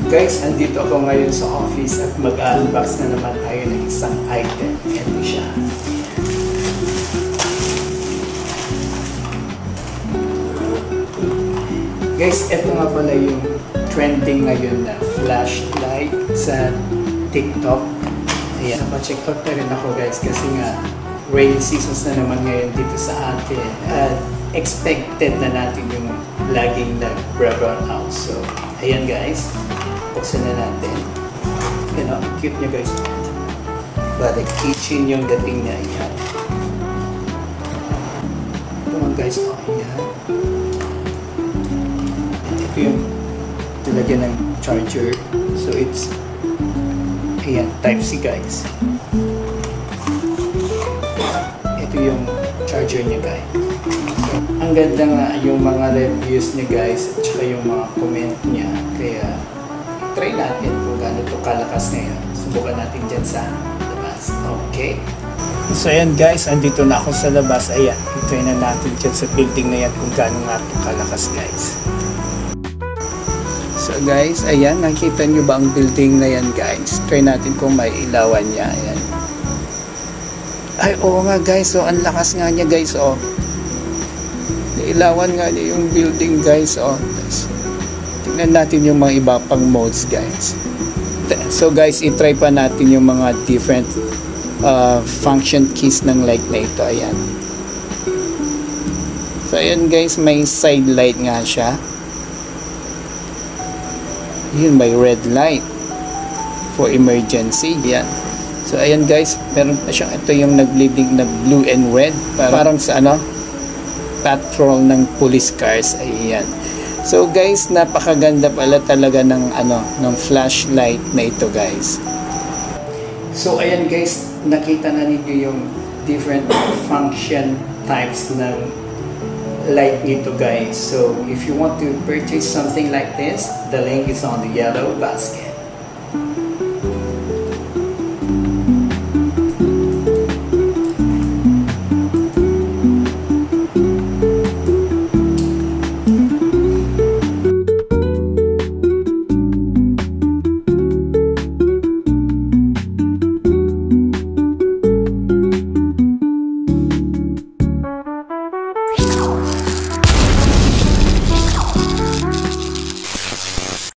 Guys, andito ako ngayon sa office at mag-unbox na naman tayo ng isang item. Ito siya. Guys, ito nga pala yung trending ngayon na flashlight sa TikTok. Ayan, napacheck out na rin ako guys kasi nga rainy seasons na naman ngayon dito sa atin. At expected na natin yung laging nag-brown out. So, ayan guys. Buksan na natin. Yan o, cute niya guys. Balik kitchen yung dating niya. Ayan. Ito mga guys. O, ayan. Ito yung talagyan ng charger. So, it's ayan, Type-C guys. Ito yung charger niya guys. So, ang ganda nga yung mga reviews niya guys at saka yung mga comment niya. Kaya, try natin kung gaano ito kalakas ngayon. Subukan natin dyan sa labas. Okay. So ayan guys, andito na ako sa labas. Ayan, try na natin dyan sa building na yan kung gaano nga ito kalakas guys. So guys, ayan, nakita nyo ba ang building na yan guys? Try natin kung may ilawan niya. Ayan. Ay, oo nga guys. So, ang lakas nga niya guys. Oh. Ilawan nga niya yung building guys. Oh. Tingnan natin yung mga iba pang modes guys. So guys, itry pa natin yung mga different function keys ng light na ito. Ayan. So ayan guys, may side light nga siya. Yun, may red light for emergency. Yan. So ayan guys, meron pa siyang ito yung nag-bleeding na blue and red. Parang sa ano, patrol ng police cars. Ayan. So guys, napakaganda pala talaga ng ng flashlight na ito guys. So ayan guys, nakita na ninyo yung different function types ng light nito guys. So if you want to purchase something like this, the link is on the yellow basket.